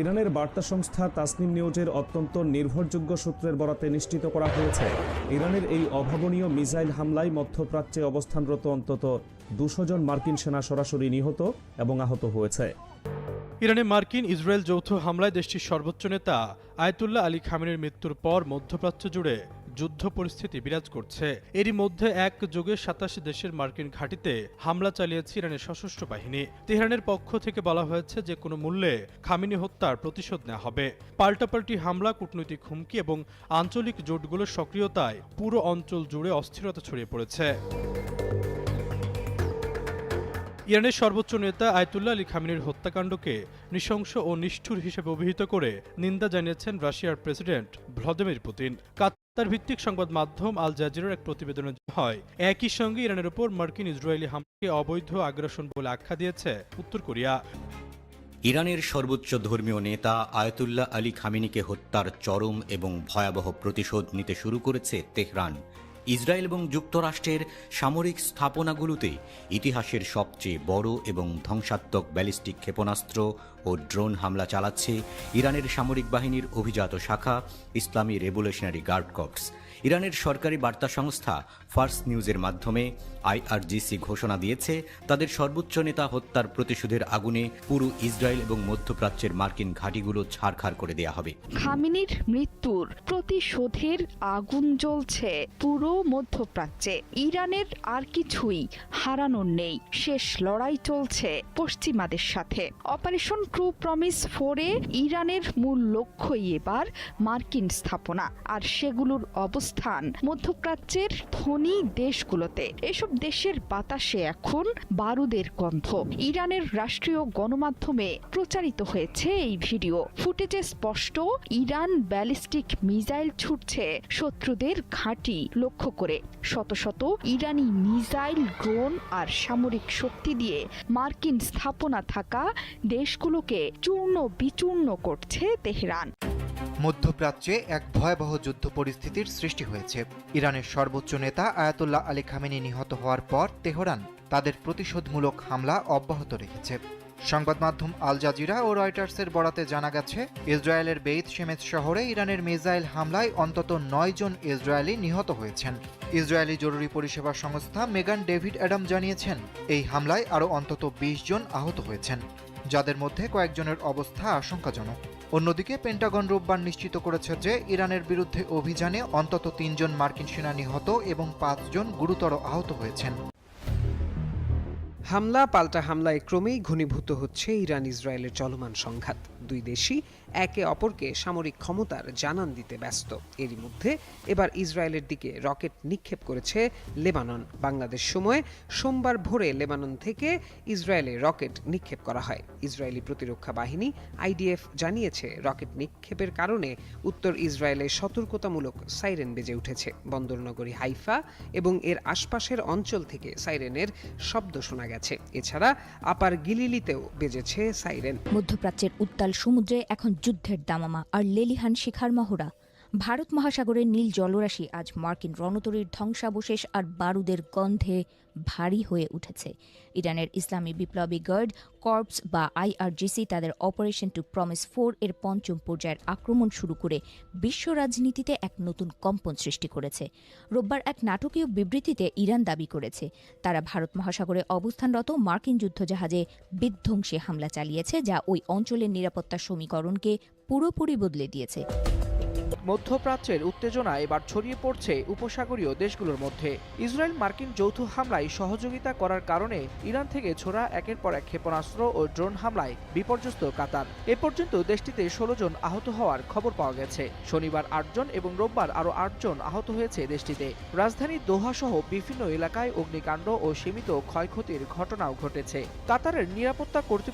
ইরানের বার্তা সংস্থা তাসনিম নিউজের অত্যন্ত নির্ভরযোগ্য সূত্রের বরাতে নিশ্চিত করা হয়েছে, ইরানের এই অভাবনীয় মিসাইল হামলায় মধ্যপ্রাচ্যে অবস্থানরত অন্তত 200 জন মার্কিন সেনা সরাসরি নিহত এবং আহত হয়েছে। ইরানে মার্কিন ইসরায়েল যৌথ হামলায় দেশটির সর্বোচ্চ নেতা আয়াতুল্লাহ আলী খামেনির মৃত্যুর পর মধ্যপ্রাচ্য জুড়ে যুদ্ধ পরিস্থিতি বিরাজ করছে। এরই মধ্যে একযোগে 27 দেশের মার্কিন ঘাঁটিতে হামলা চালিয়েছে ইরানের সশস্ত্র বাহিনী। তেহরানের পক্ষ থেকে বলা হয়েছে যে কোনো মূল্যে খামেনি হত্যার প্রতিশোধ নেওয়া হবে। পাল্টাপাল্টি হামলা, কূটনৈতিক হুমকি এবং আঞ্চলিক জোটগুলোর সক্রিয়তায় পুরো অঞ্চল জুড়ে অস্থিরতা ছড়িয়ে পড়েছে। ইরানের সর্বোচ্চ নেতা আয়াতুল্লাহ আলী খামেনির হত্যাকাণ্ডকে নৃশংস ও নিষ্ঠুর হিসেবে অভিহিত করে নিন্দা জানিয়েছেন রাশিয়ার প্রেসিডেন্ট ভ্লাদিমির পুতিন। কাতার ভিত্তিক সংবাদ মাধ্যম আল জাজিরার এক প্রতিবেদনে হয়, একই সঙ্গে ইরানের উপর মার্কিন ইসরায়েলি হামলাকে অবৈধ আগ্রাসন বলে আখ্যা দিয়েছে উত্তর কোরিয়া। ইরানের সর্বোচ্চ ধর্মীয় নেতা আয়াতুল্লাহ আলী খামেনিকে হত্যার চরম এবং ভয়াবহ প্রতিশোধ নিতে শুরু করেছে তেহরান। ইসরায়েল এবং যুক্তরাষ্ট্রের সামরিক স্থাপনাগুলোতে ইতিহাসের সবচেয়ে বড় এবং ধ্বংসাত্মক ব্যালিস্টিক ক্ষেপণাস্ত্র ও ড্রোন হামলা চালাচ্ছে ইরানের সামরিক বাহিনীর অভিজাত শাখা ইসলামী রেভলিউশনারি গার্ড কর্পস। ইরানের সরকারি বার্তা সংস্থা ফার্স নিউজের মাধ্যমে আইআরজিসি ঘোষণা দিয়েছে, তাদের সর্বোচ্চ নেতা হত্যার প্রতিশোধের আগুনে পুরো ইসরায়েল এবং মধ্যপ্রাচ্যের মার্কিন ঘাঁটিগুলো ছাড়খাড় করে দেয়া হবে। খামেনির মৃত্যুর প্রতিশোধের আগুন জ্বলছে পুরো মধ্যপ্রাচ্যে। ইরানের আর কিছুই হারানোর নেই, শেষ লড়াই চলছে পশ্চিমাদের সাথে। অপারেশন ট্রু প্রমিস 4-এ ইরানের মূল লক্ষ্যই এবার মার্কিন স্থাপনা, আর সেগুলোর অবস্থান মধ্যপ্রাচ্যের ধনী দেশগুলোতে। এসব দেশের বাতাসে এখন বারুদের গন্ধ। ইরানের রাষ্ট্রীয় গণমাধ্যমে প্রচারিত হয়েছে এই ভিডিও ফুটেজে স্পষ্ট, ইরান ব্যালিস্টিক মিসাইল ছুটছে শত্রুদের ঘাঁটি লক্ষ্য করে। শত শত ইরানি মিসাইল, ড্রোন আর সামরিক শক্তি দিয়ে মার্কিন স্থাপনা থাকা দেশগুলোকে চূর্ণ বিচূর্ণ করছে তেহরান। মধ্যপ্রাচ্যে এক ভয়াবহ যুদ্ধ পরিস্থিতির সৃষ্টি হয়েছে। ইরানের সর্বোচ্চ নেতা আয়াতুল্লাহ আলী খামেনি নিহত হওয়ার পর তেহরান তাদের প্রতিশোধমূলক হামলা অব্যাহত রেখেছে। সংবাদ মাধ্যম আল জাজিরা ও রয়টার্সের বরাতে জানা গেছে, ইসরায়েলের বেইত শেমেস শহরে ইরানের মিসাইল হামলায় অন্তত 9 জন ইসরায়েলি নিহত হয়েছেন। ইসরায়েলি জরুরি পরিষেবা সংস্থা মেগান ডেভিড অ্যাডাম জানিয়েছেন, এই হামলায় আরও অন্তত 20 জন আহত হয়েছেন, যাদের মধ্যে কয়েকজনের অবস্থা আশঙ্কাজনক। অন্যদিকে পেন্টাগন রোববার নিশ্চিত করেছে যে ইরানের বিরুদ্ধে অভিযানে অন্তত 3 জন মার্কিন সেনা নিহত এবং 5 জন গুরুতর আহত হয়েছেন। হামলা পাল্টা হামলায় ক্রমেই ঘনীভূত হচ্ছে ইরান ইসরায়েলের চলমান সংঘাত। দুই দেশই একে অপরকে সামরিক ক্ষমতার জানান দিতে ব্যস্ত। এরই মধ্যে এবার ইসরায়েলের দিকে রকেট নিক্ষেপ করেছে লেবানন। বাংলাদেশ সময়ে সোমবার ভোরে লেবানন থেকে ইসরায়েলে রকেট নিক্ষেপ করা হয়। ইসরায়েলি প্রতিরক্ষা বাহিনী আইডিএফ জানিয়েছে, রকেট নিক্ষেপের কারণে উত্তর ইসরায়েলে সতর্কতামূলক সাইরেন বেজে উঠেছে। বন্দরনগরী হাইফা এবং এর আশপাশের অঞ্চল থেকে সাইরেনের শব্দ শোনা গেছে। এছাড়া আপার গিলিলিতেও বেজেছে সাইরেন। মধ্যপ্রাচ্যের উত্তাল সমুদ্রে এখন যুদ্ধের দামামা আর লেলিহান শিখার মহড়া। ভারত মহাসাগরের নীল জলরাশি আজ মার্কিন রণতরীর ধ্বংসাবশেষ আর বারুদের গন্ধে ভারী হয়ে উঠেছে। ইরানের ইসলামী বিপ্লবী গার্ড কর্পস বা আইআরজিসি তাদের অপারেশন টু প্রমিস 4 এর 5ম পর্যায়ের আক্রমণ শুরু করে বিশ্ব রাজনীতিতে এক নতুন কম্পন সৃষ্টি করেছে। রোববার এক নাটকীয় বিবৃতিতে ইরান দাবি করেছে, তারা ভারত মহাসাগরে অবস্থানরত মার্কিন যুদ্ধজাহাজে বিধ্বংসী হামলা চালিয়েছে, যা ওই অঞ্চলের নিরাপত্তা সমীকরণকে পুরোপুরি বদলে দিয়েছে। মধ্যপ্রাচ্যের উত্তেজনা এবার ছড়িয়ে পড়ছে উপসাগরীয় দেশগুলোর মধ্যে। ইসরায়েল মার্কিন যৌথ হামলায় সহযোগিতা করার কারণে ইরান থেকে ছোড়া একের পর এক ক্ষেপণাস্ত্র ও ড্রোন হামলায় বিপর্যস্ত কাতার। এ পর্যন্ত দেশটিতে 16 জন আহত হওয়ার খবর পাওয়া গেছে। শনিবার 8 জন এবং রোববার আরও 8 জন আহত হয়েছে দেশটিতে। রাজধানী দোহা সহ বিভিন্ন এলাকায় অগ্নিকাণ্ড ও সীমিত ক্ষয়ক্ষতির ঘটনাও ঘটেছে। কাতারের নিরাপত্তা কর্তৃপক্ষ